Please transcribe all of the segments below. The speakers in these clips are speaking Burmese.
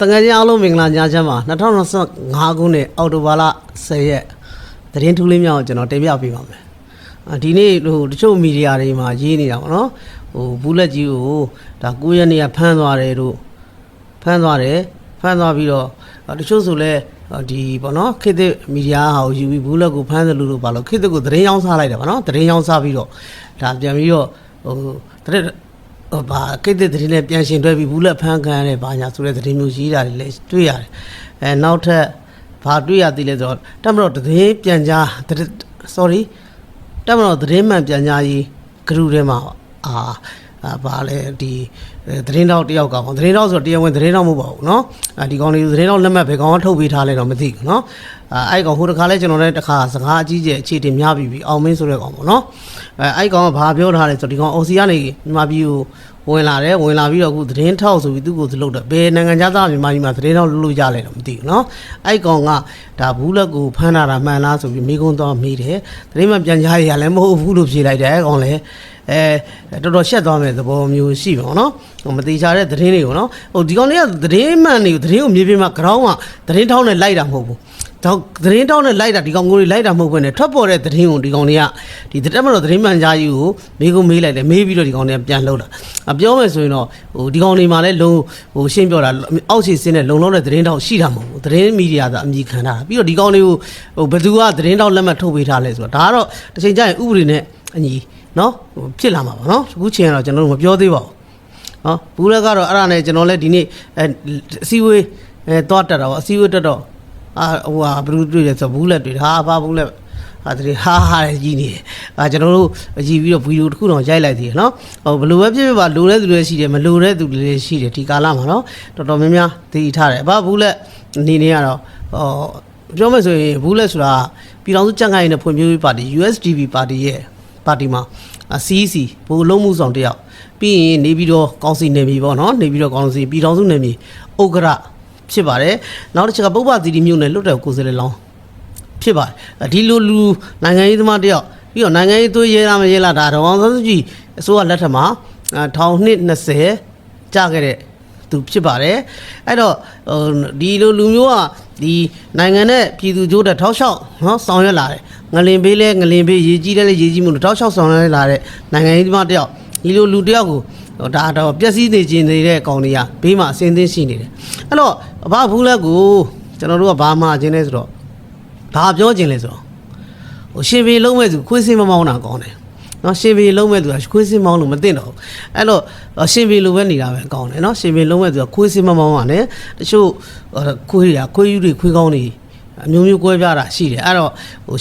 တငယ်ချင်းအားလုံးမင်္ဂလာညချမ်းပါ2025ခုနှစ်အောက်တိုဘာလ10ရက်သတင်းထူးလေးများကိုကျွန်တော်တင်ပြပေးပါမယ်ဒီနေ့တချို့မီဒီယာတွေမှာရေးနေတာပေါ့နော်ဘူးလက်ကြီးကိုဒါ9ရက်နေ့ကဖမ်းသွားတယ်တို့ဖမ်းသွားပြီးတော့တချို့ဆိုလဲဒီပေါ့နော်ခေတ်သစ်မီဒီယာဟာကိုယူပြီးဘူးလက်ကိုဖမ်းတယ်လို့ပါလို့ခေတ်သစ်ကိုသတင်းရောင်းစားလိုက်တယ်ပေါ့နော်သတင်းရောင်းစားပြီးတော့ဒါပြန်ပြီးတော့ဘာကိစ္စတည်းနဲ့ပြန်ရှင်တွဲပြီးဘူးလက်ဖမ်းခံရတယ်ဘာညာဆိုတဲ့သတင်းမျိုးရေးတာတွေလည်းတွေ့ရတယ်နောက်ထပ်ဘာတွေ့ရသေးလဲဆိုတော့တက်မတော်သတင်းပြန်ကြားတက်မတော်သတင်းမှန်ပြန်ကြားရေးဂရုထဲမှာဘာလဲဒီသတင်းတောက်တယောက်ကပေါ့သတင်းတောက်ဆိုတော့တရားဝင်သတင်းတောက်မဟုတ်ပါဘူးเนาะဒီကောင်လေးသတင်းတောက်လက်မှတ်ဘယ်ကောင်ကထုတ်ပေးထားလဲတော့မသိဘူးเนาะအဲ့ကောင်ဟိုတခါလဲကျွန်တော်လည်းတခါစကားအကြီးကျယ်အခြေတင်များပြီးအောင်မင်းဆိုတဲ့ကောင်ပေါ့เนาะအဲ့ကောင်ကဘာပြောထားလဲဆိုတော့ဒီကောင်အော်စီကနေမြန်မာပြည်ကိုဝင်လာပြီးတော့အခုသတင်းထောက်ဆိုပြီးသူ့ကိုလုပ်တော့ဘယ်နိုင်ငံသားမြန်မာပြည်မှာသတင်းထောက်လုပ်ရလဲတော့မသိဘူးเนาะအဲ့ကောင်ကဒါဘူးလက်ကိုဖမ်းတာမှန်လားဆိုပြီးမိကုန်းတော့မေးတယ်သတင်းမှပြန်ကြားရလည်းမဟုတ်ဘူးလို့ဖြေလိုက်တယ်အဲ့ကောင်လည်းတော်တော်ရှက်သွားမယ်သဘောမျိုးရှိပါတော့မတိချာတဲ့သတင်းတွေကိုနော်ဒီကောင်လေးကသတင်းမှန်တွေကိုသတင်းကိုမြေပြင်မှာ ground ကသတင်းထောက်နဲ့လိုက်တာမဟုတ်ဘူးတော့သတင်းထောက်နဲ့လိုက်တာဒီကောင်ကိုလိုက်တာမဟုတ်ဘဲနဲ့ထွက်ပေါ်တဲ့သတင်းကိုဒီကောင်လေးကဒီတက်မတော်သတင်းမှန်ကြားကြီးကိုမေးလိုက်တယ်မေးပြီးတော့ဒီကောင်လေးကပြန်လှုပ်တာပြောမယ်ဆိုရင်တော့ဒီကောင်လေးမှာလည်းရှင်းပြောတာအောက်ခြေစင်းနဲ့လုံလောက်တဲ့သတင်းထောက်ရှိတာမဟုတ်ဘူးသတင်းမီဒီယာကအမြည်ခံတာပြီးတော့ဒီကောင်လေးကိုဘယ်သူကသတင်းထောက်လက်မှတ်ထုတ်ပေးထားလဲဆိုတော့ဒါကတော့တစ်ချိန်ကျရင်ဥပဒေနဲ့အညီနော်ဖြစ်လာမှာပါနော်အခုချိန်ကတော့ကျွန်တော်တို့မပြောသေးပါဘူးနော်ဘူးလက်ကတော့အဲ့ဒါနဲ့ကျွန်တော်လည်းဒီနေ့အစည်းအဝေးသွားတက်တာပေါ့အစည်းအဝေးတက်တော့ဘယ်လိုတွေ့လဲဆိုဘူးလက်တွေ့ဘာဘူးလက်ဒီဟာကြီးနေကျွန်တော်တို့ကြည့်ပြီးတော့ဗီဒီယိုတစ်ခုတော့ရိုက်လိုက်သေးတယ်နော်ဘယ်လိုပဲဖြစ်ဖြစ်ပါလိုတဲ့သူတွေရှိတယ်မလိုတဲ့သူတွေလည်းရှိတယ်ဒီကာလမှာနော်တော်တော်များများသိထားတယ်ဘူးလက်အနေနဲ့ကတော့ပြောမယ်ဆိုရင်ဘူးလက်ဆိုတာပြည်ထောင်စုကြံ့ခိုင်ရေးနဲ့ဖွံ့ဖြိုးရေးပါတီ USDP ပါတီရဲ့ပါတီမှာ CEC ဘိုးလုံးမှုဆောင်တယောက်ပြီးရင်နေပြီးတော့ကောင်းစီနေပြီပေါ့နော်နေပြီးတော့ကောင်းစီပြည်ထောင်စုနေပြီဥက္ကရာဖြစ်ပါတယ်နောက်တစ်ချက်ကပုပ္ပသီရိမြို့နယ်လွတ်တဲ့ကိုယ်စားလှယ်လောင်းဖြစ်ပါတယ်ဒီလိုလူနိုင်ငံရေးသမားတယောက်ပြီးတော့နိုင်ငံရေးသွေးရဲလားမရဲလားဒါတော့အောင်စုကြည်အစိုးရလက်ထက်မှာ1220ကြာခဲ့တဲ့သူဖြစ်ပါတယ်အဲ့တော့ဒီလိုလူမျိုးကဒီနိုင်ငံနဲ့ပြည်သူကြိုးတဲ့ထောက်လျှောက်နော်ဆောင်ရွက်လာတယ်ငလင်ပေးလဲငလင်ပေးရေးကြီးတယ်လဲရေးကြီးမှုထောက်လျှောက်ဆောင်ရွက်လာတဲ့နိုင်ငံရေးသမားတယောက်ဒီလိုလူတယောက်ကိုဒါတော့ပျက်စီးနေခြင်းနေတဲ့ကောင်တွေကဘေးမှာအစင်းသင်းရှိနေတယ်အဲ့တော့ဘာဘူးလက်ကိုကျွန်တော်တို့ကဘာမှခြင်းလဲဆိုတော့ဘာပြောခြင်းလဲဆိုတော့ရှင်ပေလုံးမဲ့သူခွေးစင်းမမောင်းတာကောင်းတယ်နော်ရှင်ပေလုံးမဲ့သူကခွေးစင်းမောင်းလို့မသိတော့ဘူးအဲ့တော့ရှင်ပေလိုပဲနေတာပဲကောင်းတယ်နော်ရှင်ပေလုံးမဲ့သူကခွေးစင်းမမောင်းရတယ်တချို့ခွေးယူတွေခွေးကောင်းတွေအမျိုးမျိုးကွဲပြားတာရှိတယ်အဲ့တော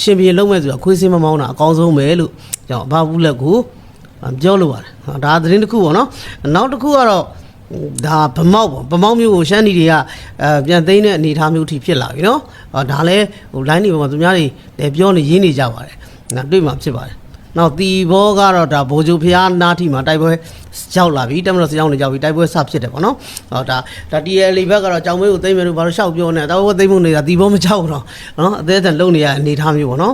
့ရှင်ပေလုံးမဲ့သူကခွေးစင်းမမောင်းတာအကောင်းဆုံးပဲလို့ကျွန်တော်ဘာဘူးလက်ကိုပြောလို့ပါတယ်ဒါသတင်းတစ်ခုပေါ့နော်နောက်တစ်ခုကတော့ဒါဗမောက်မျိုးကိုရှမ်းဒီတွေကပြန်သိမ်းတဲ့အနေအထားမျိုးထိဖြစ်လာပြီနော်ဒါလည်းလိုင်းတွေပေါ်မှာသူများတွေလည်းပြောနေရင်းနေကြပါတယ်တွေ့မှာဖြစ်ပါတယ်နောက်တီဘောကတော့ဒါဘိုးကျူဖျားနားထိမှာတိုက်ပွဲရောက်လာပြီတက်မလို့ကြောင်းနေကြပြီတိုက်ပွဲစဖြစ်တယ်ပေါ့နော်ဒါ TL ဘက်ကတော့ကြောင်မဲကိုသိမ်းမယ်လို့ဘာလို့ရှောက်ပြောနေတာတော့သိမ်းဖို့နေတာတီဘောမကြောက်တော့နော်အသေးအံလုံနေရအနေထားမျိုးပေါ့နော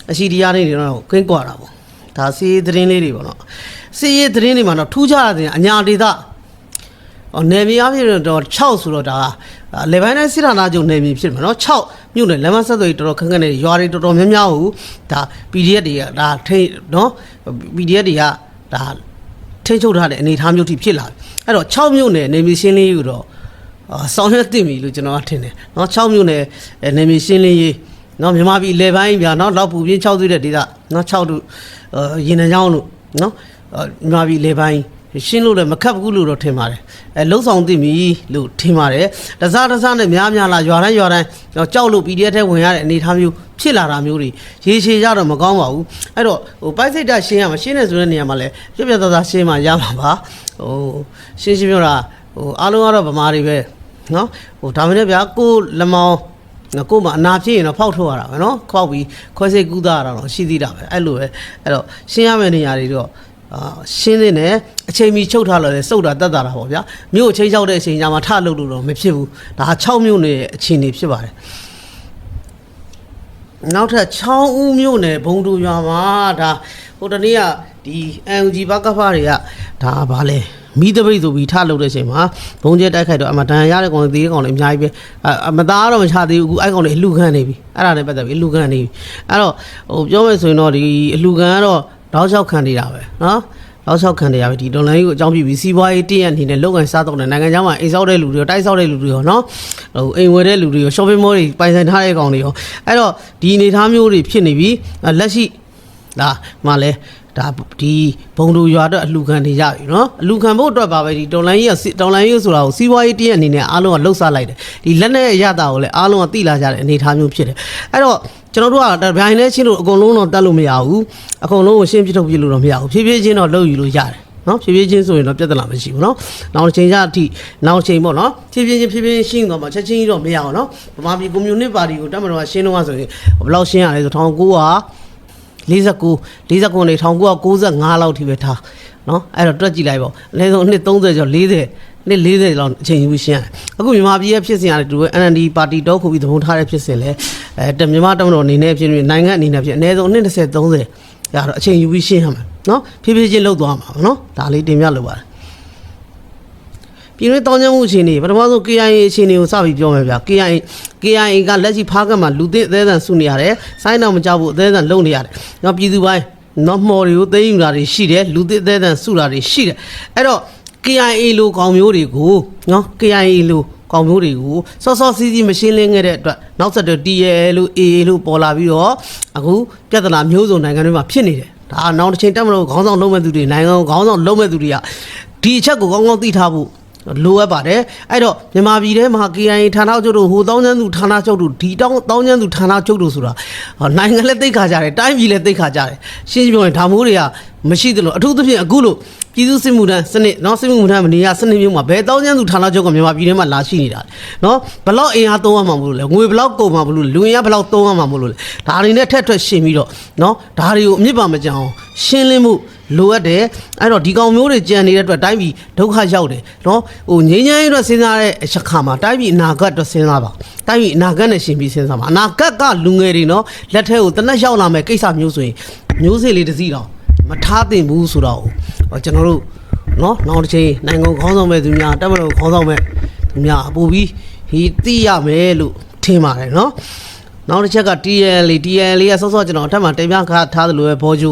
်အရှိတရားတွေတော့ခင်းကွာတာပေါ့ဒါစီးသတင်းလေးတွေပေါ့နော်စီးရဲသတင်းတွေမှာတော့ထူးခြားတဲ့အညာဒေသနယ်မြေအဖြစ်တော့6ဆိုတော့ဒါလေပိုင်းနဲ့စစ်ဌာနချုပ်နယ်မြေဖြစ်မှာနော်6မြို့နယ်လမ်းမဆက်သွယ်တော်တော်ခက်ခက်နေရွာတွေတော်တော်များများကိုဒါ PDF တွေကဒါထိနော် PDF တွေကဒါထိချုပ်ထားတဲ့အနေအထားမျိုးထိဖြစ်လာပြီအဲ့တော့6မြို့နယ်နယ်မြေရှင်းလင်းရေးကိုတော့ဆောင်ရွက်တင်ပြီလို့ကျွန်တော်ကထင်တယ်နော်6မြို့နယ်နယ်မြေရှင်းလင်းရေးနော်မြန်မာပြည်လေပိုင်းပြနော်လောက်ပူပြင်း6သွေးတဲ့ဒေသနော်6တို့ရင်နှံချောင်းတို့နော်မြန်မာပြည်လေပိုင်းရှင်းလို့လည်းမခက်ဘူးလို့တော့ထင်ပါတယ်လုံဆောင်သိပြီလို့ထင်ပါတယ်တစားနဲ့များလာရွာတိုင်းကြောက်လို့ PDF ထဲဝင်ရတဲ့အနေအထားမျိုးဖြစ်လာတာမျိုးတွေရေရှည်ကြတော့မကောင်းပါဘူးအဲ့တော့ပိုက်စိတ်တရှင်းရမှာရှင်းနေဆိုတဲ့နေရာမှာလည်းပြသားရှင်းမှရမှာပါရှင်းပြောတာအားလုံးကတော့ဗမာတွေပဲနော်ဒါမှလည်းဗျာကိုလက်မောင်းကိုမှအနာဖြစ်ရင်တော့ဖောက်ထုတ်ရတာပဲနော်ခောက်ပြီးခွဲစိတ်ကူးသားရတာတော့ရှိသေးတာပဲအဲ့လိုပဲအဲ့တော့ရှင်းရမယ့်နေရာတွေတော့ရှင်းနေအချိန်မီချုပ်ထားလို့လေစုပ်တာတက်တာပေါ့ဗျာမြို့ချိန်ချောက်တဲ့အချိန်ညမှာထလုပ်လို့တော့မဖြစ်ဘူးဒါ6မြို့နယ်အခြေအနေဖြစ်ပါတယ်နောက်ထပ်6ဦးမြို့နယ်ဘုံတူရွာမှာဒါဟိုတနေ့ကဒီ NUG ဘကဖားတွေကဒါဗာလဲ မိတပိတ်ဆိုပြီးထလုပ်တဲ့အချိန်မှာဘုံကျဲတိုက်ခိုက်တော့အမတန်ရတဲ့ကောင်တွေသေးတဲ့ကောင်တွေအများကြီးပဲမသားတော့မချသေးဘူးအခုအဲ့ကောင်တွေအလူခံနေပြီအဲ့ဒါနဲ့ပတ်သက်ပြီးအလူခံနေပြီအဲ့တော့ဟိုပြောမယ်ဆိုရင်တော့ဒီအလူခံကတော့တောက်လျှောက်ခံနေတာပဲနော်တောက်လျှောက်ခံနေရပြီဒီဒေါ်လာကြီးကိုအကြောင်းပြပြီးစီးပွားရေးတည့်ရအနေနဲ့လောက်ကန်စားတော့တဲ့နိုင်ငံခြားမှာအိမ်ဆောက်တဲ့လူတွေရောတိုက်ဆောက်တဲ့လူတွေရောနော်ဟိုအိမ်ဝယ်တဲ့လူတွေရော shopping mall တွေပိုင်ဆိုင်ထားတဲ့ကောင်တွေရောအဲ့တော့ဒီအနေအထားမျိုးတွေဖြစ်နေပြီလက်ရှိဒါမှလည်းဒါဒီဘုံတို့ရွာတော့အလူခံနေကြပြီနော်အလူခံဖို့အတွက်ပါပဲဒီဒေါ်လာကြီးဆိုတာကိုစီးပွားရေးတည့်ရအနေနဲ့အားလုံးကလှုပ်ရှားလိုက်တယ်ဒီလက်နဲ့ရတာကိုလည်းအားလုံးကသိလာကြတဲ့အနေအထားမျိုးဖြစ်တယ်အဲ့တော့ကျွန်တော်တို့ကဗျိုင်းနဲ့ချင်းလို့အကုန်လုံးတော့တတ်လို့မရဘူးအကုန်လုံးကိုရှင်းပြထုတ်ပြလို့တော့မရဘူးဖြည်းဖြည်းချင်းတော့လုပ်ယူလို့ရတယ်နော်ဖြည်းဖြည်းချင်းဆိုရင်တော့ပြဿနာမရှိဘူးနော်နောက်ချိန်ကြအထိနောက်ချိန်ပေါ့နော်ဖြည်းဖြည်းရှင်းသွားမှချက်ချင်းကြီးတော့မရအောင်နော်ဗမာပြည်ကွန်မြူနစ်ပါတီကိုတက်မတော်ကရှင်းတော့ဆိုရင်ဘယ်လောက်ရှင်းရလဲဆို1949နေ1995လောက်ထိပဲထားနော်အဲ့တော့တွက်ကြည့်လိုက်ပေါ့အနည်းဆုံးနှစ်30ကျော်40နှစ်40လောက်အချိန်ယူရှင်းရတယ်အခုမြန်မာပြည်ရဲ့ဖြစ်စဉ်ရတယ်သူ NLD ပါတီတော့ခုပြီးသဘုံထားတဲ့ဖြစ်စဉ်လဲမြန်မာတမတော်အနေနဲ့ဖြစ်နေနိုင်ငံအနေနဲ့ဖြစ်အနည်းဆုံးနှစ်20 30ရတော့အချိန်ယူပြီးရှင်းရမှာနော်ဖြည်းဖြည်းချင်းလှုပ်သွားမှာပေါ့နော်ဒါလေးတင်ပြလို့ပါတယ်ပြည်တွင်းတောင်းကျမှုအခြေအနေပထမဆုံး KIA အခြေအနေကိုစပြီးပြောမယ်ဗျာ KIA ကလက်ရှိဖားကတ်မှာလူသစ်အသေးအံစုနေရတယ်ဆိုင်းတော့မကြောက်ဘူးအသေးအံလုံနေရတယ်နော်ပြည်သူပိုင်းနော်မော်တွေကိုသိမ်းယူတာတွေရှိတယ်လူသစ်အသေးအံစုတာတွေရှိတယ်အဲ့တော့ KIA လိုကောင်မျိုးတွေကိုနော် KIA လိုကောင်မျိုးတွေကိုစောစီးစီးမရှင်းလင်းခဲ့တဲ့အတွက်နောက်ဆက်တွဲ TL လို့ AA လို့ပေါ်လာပြီးတော့အခုပြဿနာမျိုးစုံနိုင်ငံတွေမှာဖြစ်နေတယ်ဒါနောက်တစ်ချိန်တက်မလို့ခေါင်းဆောင်လုံးမဲ့သူတွေနိုင်ငံခေါင်းဆောင်လုံးမဲ့သူတွေကဒီအချက်ကိုကောင်းကောင်းသိထားဖို့လိုအပ်ပါတယ်အဲ့တော့မြန်မာပြည်ထဲမှာ KIA ဌာနချုပ်တို့ဟိုတောင်းကျန်းသူဌာနချုပ်တို့ဒီတောင်းကျန်းသူဌာနချုပ်တို့ဆိုတာနိုင်ငံလည်းသိခါကြတယ်တိုင်းပြည်လည်းသိခါကြတယ်ရှင်းပြောရင်ဒါမျိုးတွေကမရှိသလိုအထူးသဖြင့်အခုလို့ပြည်သူစစ်မှုထမ်းစနစ်နော်စစ်မှုထမ်းမနေရစနစ်မျိုးမှာဘယ်တောင်းကျန်းသူဌာနချုပ်ကမြန်မာပြည်ထဲမှာလာရှိနေတာနော်ဘလောက်အင်အားသုံးရမှာမလို့လဲငွေဘလောက်ကုန်မှာမလို့လူအင်အားဘလောက်သုံးရမှာမလို့လဲဒါတွေနဲ့ထက်ထွက်ရှင်းပြီးတော့နော်ဒါတွေကိုအမြစ်ပါမကြအောင်ရှင်းလင်းမှုလိုအပ်တယ်အဲ့တော့ဒီကောင်မျိုးတွေကြံနေတဲ့အတွက်တိုင်းပြည်ဒုက္ခရောက်တယ်နော်ဟိုငြိမ်းချမ်းရေးအတွက်စဉ်းစားတဲ့အချက်ခါမှာတိုင်းပြည်အနာဂတ်အတွက်စဉ်းစားပါတိုင်းပြည်အနာဂတ်နဲ့ရှင်ပြီးစဉ်းစားပါအနာဂတ်ကလူငယ်တွေနော်လက်ထဲကိုတနက်ရောက်လာမယ်ကိစ္စမျိုးဆိုရင်မျိုးစေ့လေးတစ်စီးတော့မထားသင့်ဘူးဆိုတော့ကျွန်တော်တို့နော်နောက်တစ်ချိန်နိုင်ငံခေါင်းဆောင်မဲ့သူများတက်မလို့ခေါင်းဆောင်မဲ့သူများပို့ပြီးဒီသိရမယ်လို့ထင်ပါတယ်နော်နောက်တစ်ချက်က TL ကစောကျွန်တော်အထက်မှာတင်ပြထားသလိုပဲဘောကျူ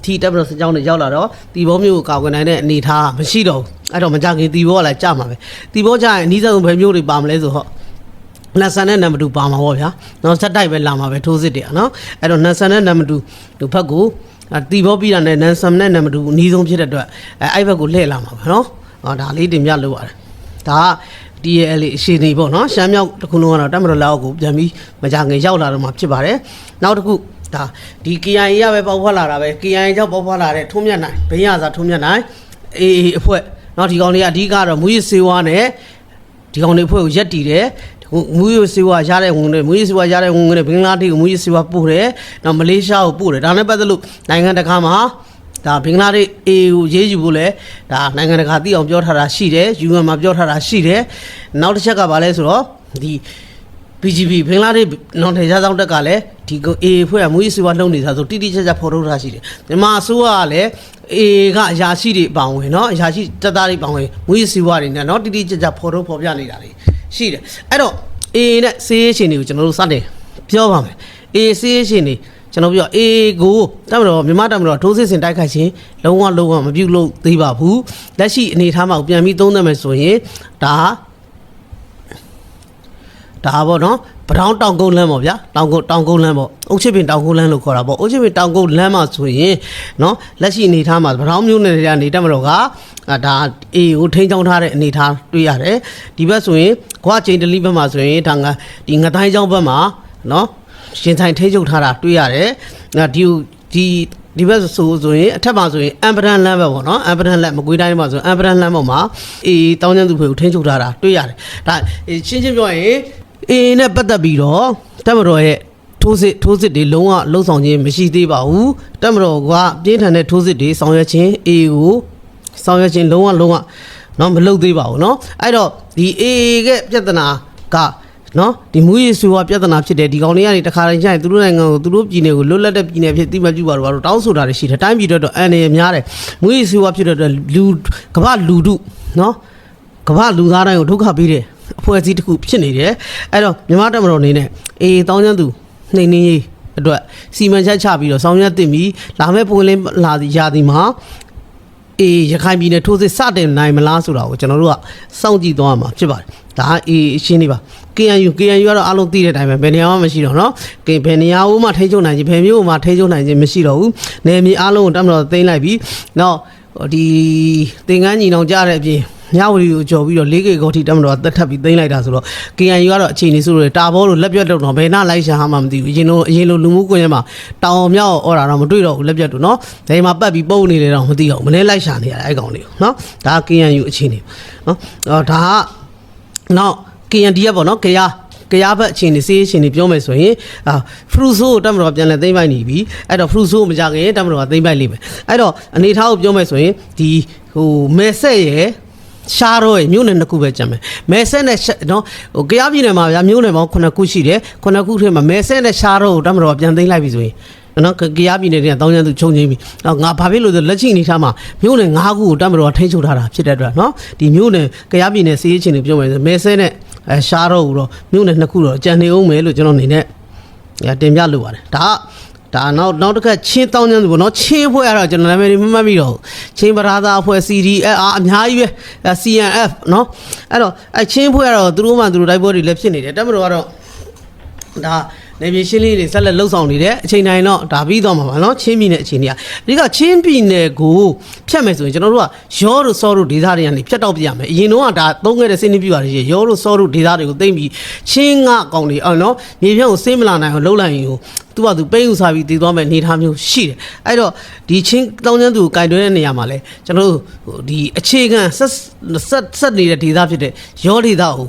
ထီတက်မလို့စကြောင်းနဲ့ရောက်လာတော့တီဘောမျိုးကိုကာကွယ်နိုင်တဲ့အနေထားမရှိတော့ဘူးအဲ့တော့မကြခင်တီဘောကလည်းကြာမှာပဲတီဘောကြာရင်အနည်းဆုံးဘယ်မျိုးတွေပါမလဲဆိုတော့နတ်ဆန်နဲ့နံပါတ်2ပါမှာပေါ့ဗျာနော်ဆက်တိုက်ပဲလာမှာပဲထိုးစစ်တွေနော်အဲ့တော့နတ်ဆန်နဲ့နံပါတ်2ဒီဘက်ကိုတီဘောပြီးတာနဲ့နန်ဆမ်နဲ့နံပါတ်2အနည်းဆုံးဖြစ်တဲ့အတွက်အဲ့ဘက်ကိုလှည့်လာမှာပဲနော်ဒါလေးတင်ပြလို့ရတယ်ဒါက DL အရှိနေပေါ့နော်ရှမ်းမြောက်တစ်ခုလုံးကတော့တက်မတော်လောက်ကိုပြန်ပြီးမကြခင်ရောက်လာတော့မှဖြစ်ပါတယ်နောက်တစ်ခုဒါဒီ KIA ရပဲပေါက်ဖွားလာတာပဲ KIA ကြောင့်ပေါက်ဖွားလာတဲ့ထုံးမြတ်နိုင်ဘိန်းရစာထုံးမြတ်နိုင်AAအဖွဲ့နော်ဒီကောင်တွေကအဓိကတော့မူရစ်စေဝါနဲ့ဒီကောင်တွေအဖွဲ့ကိုရက်တီတယ်မူရစေဝါရတဲ့ဝင်တွေမူရစေဝါရတဲ့ဝင်တွေဘင်္ဂလားဒေ့ရှ်ကိုမူရစေဝါပို့တယ်နောက်မလေးရှားကိုပို့တယ်ဒါနဲ့ပတ်သက်လို့နိုင်ငံတကာမှာဒါဘင်္ဂလားဒေ့ရှ် AA ကိုရေးယူဖို့လဲဒါနိုင်ငံတကာသိအောင်ပြောထားတာရှိတယ် UN မှာပြောထားတာရှိတယ်နောက်တစ်ချက်ကဘာလဲဆိုတော့ဒီ BGP ဘင်္ဂလားဒေ့ရှ်နော်ထေရှားဆောင်တက်ကလည်းဒီ AA ဖွဲ့ကမူရစေဝါလုပ်နေတာဆိုတိတိကျကျဖော်ထုတ်ထားရှိတယ်မြန်မာအစိုးရကလည်း AA ကအရာရှိတွေပေါင်ဝင်နော်အရာရှိတပ်သားတွေပေါင်ဝင်မူရစေဝါတွေနဲ့နော်တိတိကျကျဖော်ထုတ်ဖော်ပြနေတာတွေရှိတယ်အဲ့တော့ AA နဲ့စေးရှင်တွေကိုကျွန်တော်တို့စတင်ပြောပါမယ် AA စေးရှင်တွေကျွန်တော်ပြော AA ကိုတက်မတော်မြန်မာတက်မတော်ထိုးစစ်ဆင်တိုက်ခိုက်ခြင်းလုံးဝမပြုတ်လို့သေးပါဘူးလက်ရှိအနေထားမှာပြန်ပြီးသုံးသပ်မယ်ဆိုရင်ဒါပေါ့နော်ပထောင်တောင်ကုန်းလမ်းပေါ့ဗျာတောင်ကုန်းလမ်းပေါ့အုတ်ချစ်ပင်တောင်ကုန်းလမ်းလို့ခေါ်တာပေါ့အုတ်ချစ်ပင်တောင်ကုန်းလမ်းမှာဆိုရင်နော်လက်ရှိအနေထားမှာပထောင်မျိုးနယ်တွေကနေတက်မတော်ကဒါအေကိုထိန်းချောင်းထားတဲ့အနေထားတွေ့ရတယ်ဒီဘက်ဆိုရင်ခွာချိန်တလီဘက်မှာဆိုရင်ဒါငတိုင်းချောင်းဘက်မှာနော်ရှင်ဆိုင်ထိန်းချုပ်ထားတာတွေ့ရတယ်ဒီဘက်ဆိုရင်အထက်မှာဆိုရင်အမ်ပဒန်လမ်းပဲပေါ့နော်အမ်ပဒန်လမ်းမကွေးတိုင်းမှာဆိုအမ်ပဒန်လမ်းပေါ်မှာအေတောင်းကျန်းသူတွေကိုထိန်းချုပ်ထားတာတွေ့ရတယ်ဒါရှင်းပြောရင်အေနဲ့ပတ်သက်ပြီးတော့တက်မတော်ရဲ့ထိုးစစ်တွေလုံးဝလှုပ်ဆောင်ခြင်းမရှိသေးပါဘူးတက်မတော်ကပြင်းထန်တဲ့ထိုးစစ်တွေဆောင်ရွက်ခြင်းအေကိုဆောင်ရွက်ခြင်းလုံးဝတော့မလုပ်သေးပါဘူးเนาะအဲ့တော့ဒီအေကပြဿနာက နော်ဒီမူရေးဆိုပြဿနာဖြစ်တယ်ဒီကောင်တွေကနေတခါတိုင်းကျရင်သူတို့နိုင်ငံကိုသူတို့ပြည်နယ်ကိုလွတ်လပ်တဲ့ပြည်နယ်ဖြစ်တိမတ်ပြုပါတော့တောင်းဆိုတာတွေရှိတယ်တိုင်းပြည်တော့အန်ရများတယ်မူရေးဆိုဖြစ်တဲ့လူကမ္ဘာလူထုနော်ကမ္ဘာလူသားတိုင်းကိုဒုက္ခပေးတယ်အဖွဲ့အစည်းတစ်ခုဖြစ်နေတယ်အဲ့တော့မြန်မာတပ်မတော်အနေနဲ့တောင်းကျမ်းသူနှိမ်နှင်းရေးအတွက်စီမံချက်ချပြီးတော့ဆောင်ရွက်တင်ပြီးလာမဲ့ပုံလင်းလာရာဒီမှာရခိုင်ပြည်နယ်ထိုးစစ်စတင်နိုင်မလားဆိုတာကိုကျွန်တော်တို့ကစောင့်ကြည့်သွားမှာဖြစ်ပါတယ်ဒါအရှင်းနေပါ KNU ကတော့အားလုံးသိတဲ့အတိုင်းပဲဘယ်နေရာမှမရှိတော့เนาะဘယ်နေရာမှထိချုပ်နိုင်ခြင်းဘယ်မျိုးမှထိချုပ်နိုင်ခြင်းမရှိတော့ဘူးနယ်မြေအားလုံးကိုတပ်မတော်သိမ်းလိုက်ပြီးနောက်ဒီသင်္ကန်းညီနောင်ကြားတဲ့အပြင်ညဝရီကိုကြော်ပြီးတော့ 4K ကောထိတက်မတော်တက်ထပ်ပြီးသိမ်းလိုက်တာဆိုတော့ KNU ကတော့အခြေအနေဆိုလို့တာဘောလို့လက်ပြတ်တော့ဘယ်နှလိုက်ရှာမှမသိဘူးအရင်လိုလူမှုကွန်ရက်မှာတောင်မြောက်အော်တာတော့မတွေ့တော့ဘူးလက်ပြတ်တော့เนาะဒါမှပတ်ပြီးပုံနေတယ်တော့မသိတော့မလဲလိုက်ရှာနေရတဲ့အဲ့ကောင်လေးเนาะဒါ KNU အခြေအနေเนาะဒါကနောက် KNDF ပေါ့เนาะကရားဘက်အခြေအနေစေးအခြေအနေပြောမယ်ဆိုရင်ဖရူဆိုးတက်မတော်ပြန်လဲသိမ့်ပိုက်နေပြီအဲ့တော့ဖရူဆိုးမကြခင်တက်မတော်ကသိမ့်ပိုက်လိမ့်မယ်အဲ့တော့အနေထားကိုပြောမယ်ဆိုရင်ဒီမဲဆက်ရဲ့ရှားတော့မြို့နယ်နှစ်ခုပဲကြံမယ်မဲဆက်နဲ့နော်ကရားပြည်နယ်မှာဗျာမြို့နယ်ပေါင်း9ခုရှိတယ်9ခုထဲမှာမဲဆက်နဲ့ရှားတော့တက်မတော်ပြန်သိမ့်လိုက်ပြီဆိုရင်နော်ကရားပြည်နယ်တွေကတောင်းကျမ်းသူခြုံငိမ့်ပြီနော်ငါဘာဖြစ်လို့လဲလက်ချိနေထားမှာမြို့နယ်9ခုကိုတက်မတော်ထိန်းချုပ်ထားတာဖြစ်တဲ့အတွက်နော်ဒီမြို့နယ်ကရားပြည်နယ်စီးရေးချင်းတွေပြောမယ်ဆိုမဲဆက်နဲ့ရှားတော့တော့မြို့နယ်နှစ်ခုတော့ကြံနေအောင်မယ်လို့ကျွန်တော်အနေနဲ့တင်ပြလိုပါတယ်ဒါနောက်တစ်ခါချင်းတောင်းကျမ်းသူပေါ့နော်ချင်းဖွဲ့ရတော့ကျွန်တော်နာမည်မမှတ်မိတော့ချင်းပရာသာအဖွဲ့ CDR အများကြီးပဲ CNF နော်အဲ့တော့ချင်းဖွဲ့ရတော့သူတို့မှသူတို့တိုက်ပွဲတွေလည်းဖြစ်နေတယ်တက်မတော်ကတော့ဒါနေပြည်ရှင်းလေးတွေဆက်လက်လှုပ်ဆောင်နေတယ်အချိန်တိုင်းတော့ဒါပြီးတော့မှာပါနော်ချင်းပြည်နယ်အခြေအနေကအဓိကချင်းပြည်နယ်ကိုဖြတ်မယ်ဆိုရင်ကျွန်တော်တို့ကရောတို့စောတို့ဒေသတွေကနေဖြတ်တော့ပြရမယ်အရင်တော့ကဒါသုံးခဲ့တဲ့စင်းနှပြရတယ်ရောတို့စောတို့ဒေသတွေကိုသိမ့်ပြီးချင်းငါကောင်တွေနော်မြေပြန့်ကိုစေးမလာနိုင်အောင်လှုပ်လိုက်ရင်ကိုသူကသူပိတ်ဥစားပြီးတည်သွားမယ်အနေထားမျိုးရှိတယ်အဲ့တော့ဒီချင်းတောင်းကျမ်းသူကိုင်တွဲတဲ့နေရာမှာလဲကျွန်တော်တို့ဒီအခြေခံဆက်နေတဲ့ဒေသဖြစ်တဲ့ရောဒေသကို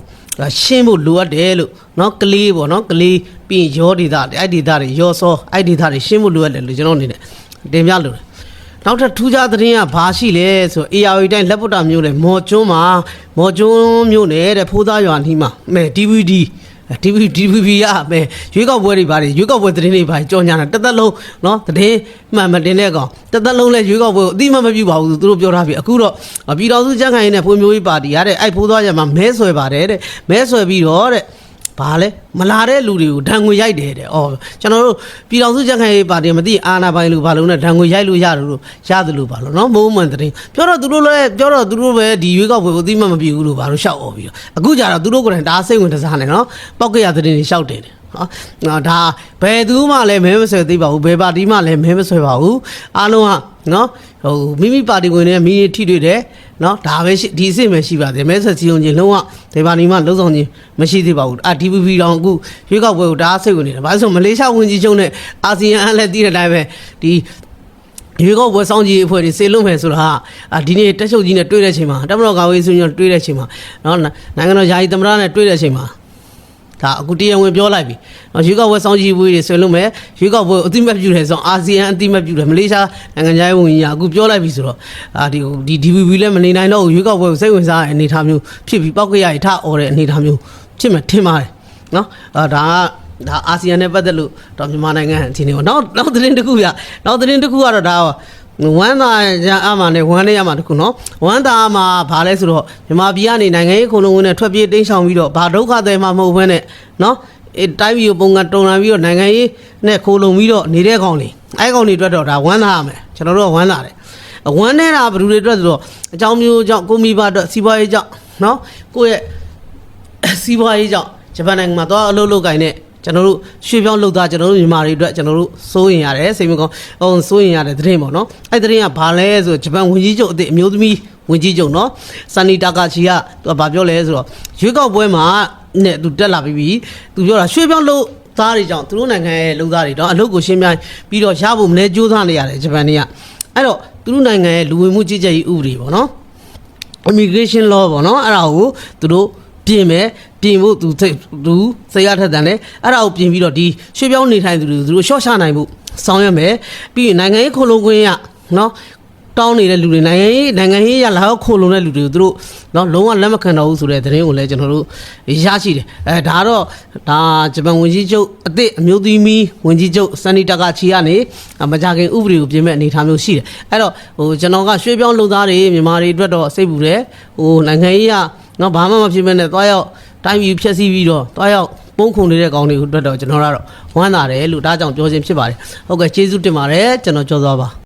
ရှင်းဖို့လိုအပ်တယ်လို့နော်ကလေးပေါ့နော်ကလေးပြီးရောဒေသအဲ့ဒေသတွေရောစောအဲ့ဒေသတွေရှင်းဖို့လိုအပ်တယ်လို့ကျွန်တော်အနေနဲ့တင်ပြလိုတယ်နောက်ထပ်ထူးခြားသတင်းကဘာရှိလဲဆို AR တိုင်းလက်ပုတ္တမျိုးလဲမော်ကျွန်းမျိုးနဲ့တဲ့ဖိုးသားရွာနီးမှာမဲ DVB ရမယ်ရွေးကောက်ပွဲတွေပါတယ်ရွေးကောက်ပွဲသတင်းတွေပါကြော်ညာတာတသက်လုံးနော်သတင်းမှန်မတင်တဲ့ကောင်တသက်လုံးလဲရွေးကောက်ပွဲအတိမမပြုပါဘူးသူတို့ပြောထားပြီအခုတော့ပြည်တော်စုကြက်ခိုင်ရေးနဲ့ဖွံ့ဖြိုးရေးပါတီရတဲ့အဲ့ဖိုးသွားရမှာမဲဆွဲပါတယ်တဲ့မဲဆွဲပြီးတော့တဲ့ဘာလဲမလာတဲ့လူတွေကိုဓာတ်ငွေရိုက်တယ်တဲ့။အော်ကျွန်တော်တို့ပြည်တော်စုကြက်ခိုင်ရေးပါတီမသိအာနာပိုင်လူဘာလို့နဲ့ဓာတ်ငွေရိုက်လို့ရတယ်လို့ပါလို့နော်မိုးမှန်တဲ့ပြောတော့သူတို့ပဲဒီရွေးကောက်ပွဲကိုအသိမှမပြဘူးလို့ဘာလို့ရှောက်អော်ပြီးတော့အခုကြတော့သူတို့ကိုယ်တိုင်ဒါစိတ်ဝင်တစားနေနော်ပောက်ကရတဲ့တွေရှောက်တယ်နော်ဒါဘယ်သူမှလည်းမဲမဆွဲသေးပါဘူးဘယ်ပါတီမှလည်းမဲမဆွဲပါဘူးအားလုံးကနော်မိမိပါတီဝင်တွေမိထိတွေ့တယ်နော်ဒါပဲဒီအစ်စ်ပဲရှိပါတယ်မဲဆက်စီုံချင်းလုံးဝဒီပါတီမှလုံးဆောင်ချင်းမရှိသေးပါဘူးDVB တောင်အခုရွေးကောက်ပွဲကိုဒါစိတ်ဝင်နေတယ်ဘာလို့ဆိုမလေးရှားဝင်ကြီးချုပ်နဲ့အာဆီယံအလည်းတည်တဲ့အတိုင်းပဲဒီရွေးကောက်ပွဲစောင့်ကြည့်အဖွဲ့တွေစေလွတ်မယ်ဆိုတာဒီနေ့တက်ချုပ်ကြီးနဲ့တွေ့တဲ့အချိန်မှာတမတော်ကာဝေးဆွေးနွေးတွေ့တဲ့အချိန်မှာနော်နိုင်ငံတော်ယာယီသမ္မတနဲ့တွေ့တဲ့အချိန်မှာဒါအခုတရားဝင်ပြောလိုက်ပြီရွေးကောက်ပွဲစောင့်ကြည့်ပွဲတွေဆွေးနွေးမယ်ရွေးကောက်ပွဲအတိမတ်ပြုတယ်ဆိုတော့အာဆီယံအတိမတ်ပြုတယ်မလေးရှားနိုင်ငံခြားရေးဝန်ကြီးကအခုပြောလိုက်ပြီဆိုတော့ဒီ DVB လည်းမနေနိုင်တော့ရွေးကောက်ပွဲကိုစိတ်ဝင်စားတဲ့အနေအထားမျိုးဖြစ်ပြီးပောက်ကရရထအော်တဲ့အနေအထားမျိုးဖြစ်မှထင်ပါတယ်နော်ဒါအာဆီယံနဲ့ပတ်သက်လို့တော့မြန်မာနိုင်ငံအခြေအနေပေါ့နောက်သတင်းတစ်ခုကတော့ဒါဝမ်းသာအမှနဲ့ဝမ်းနေရမှာတခုနော်ဝမ်းသာမှာဘာလဲဆိုတော့မြန်မာပြည်ကနေနိုင်ငံရေးခုံလုံးဝင်နဲ့ထွက်ပြေးတိမ်းရှောင်ပြီးတော့ဘာဒုက္ခတွေမှမဟုတ်ဘဲနဲ့နော်တိုင်းပြည်ကိုပုံကတုံလန်ပြီးတော့နိုင်ငံရေးနဲ့ခိုးလုံပြီးတော့နေတဲ့ကောင်လေးအဲ့ကောင်တွေအတွက်တော့ဒါဝမ်းသာရမယ်ကျွန်တော်တို့ကဝမ်းသာတယ်ဝမ်းနေတာဘယ်သူတွေအတွက်ဆိုတော့အကြောင်းမျိုးကြောင့်ကိုမိဘအတွက်စီးပွားရေးကြောင့်နော်ကိုယ့်ရဲ့စီးပွားရေးကြောင့်ဂျပန်နိုင်ငံမှာတော့အလုပ်လုပ်ကိုင်နေကျွန်တော်တို့ရွှေပြောင်းလုပ်သားကျွန်တော်တို့မြန်မာတွေအတွက်ကျွန်တော်တို့စိုးရင်ရတယ်စိတ်မကောင်းစိုးရင်ရတဲ့သတင်းပေါ့နော်အဲ့သတင်းကဘာလဲဆိုဂျပန်ဝန်ကြီးချုပ်အသစ်အမျိုးသမီးဝန်ကြီးချုပ်နော်ဆန်နီတာကာချီကသူကဘာပြောလဲဆိုတော့ရွေးကောက်ပွဲမှာနဲ့သူတက်လာပြီးသူပြောတာရွှေပြောင်းလုပ်သားတွေကြောင့်သူတို့နိုင်ငံရဲ့လုပ်သားတွေတော့အလုပ်ကိုရှင်းပြပြီးတော့ရဖို့မလဲကြိုးစားနေရတယ်ဂျပန်တွေကအဲ့တော့သူတို့နိုင်ငံရဲ့လူဝင်မှုကြီးကြပ်ရေးဥပဒေပေါ့နော် immigration law ပေါ့နော်အဲ့ဒါကိုသူတို့ပြင်ဖို့သူစိတ်ရထက်တန်တယ်အဲ့ဒါကိုပြင်ပြီးတော့ဒီရွှေပြောင်းနေထိုင်သူတို့ရှော့ချနိုင်ဖို့ဆောင်ရွက်မယ်ပြီးရင်နိုင်ငံရေးခုံလုံးခွင့်ရနော် တောင်းနေတဲ့လူတွေနိုင်ငံရေးရလာခိုးလုံတဲ့လူတွေကိုသူတို့နော်လုံးဝလက်မခံတော့ဘူးဆိုတဲ့သတင်းကိုလည်းကျွန်တော်တို့ရရှိတယ်ဒါကတော့ဒါဂျပန်ဝန်ကြီးချုပ်အသစ်အမျိုးသမီးဝန်ကြီးချုပ်စန်နီတာကာချီကနေမကြခင်ဥပဒေကိုပြင်မဲ့အနေအထားမျိုးရှိတယ်အဲ့တော့ကျွန်တော်ကရွှေပြောင်းလုံသားတွေမြန်မာတွေအတွက်တော့စိတ်ပူတယ်နိုင်ငံရေးရနော်ဘာမှမဖြစ်မဲ့နဲ့တွားရောက်တိုင်းပြည်ဖြည့်ဆည်းပြီးတော့တွားရောက်ပုံခုံနေတဲ့ကောင်တွေကိုအတွက်တော့ကျွန်တော်ကတော့ဝမ်းသာတယ်လို့ဒါကြောင့်ပြောခြင်းဖြစ်ပါတယ်ဟုတ်ကဲ့ကျေးဇူးတင်ပါတယ်ကျွန်တော်ကြော်သွားပါ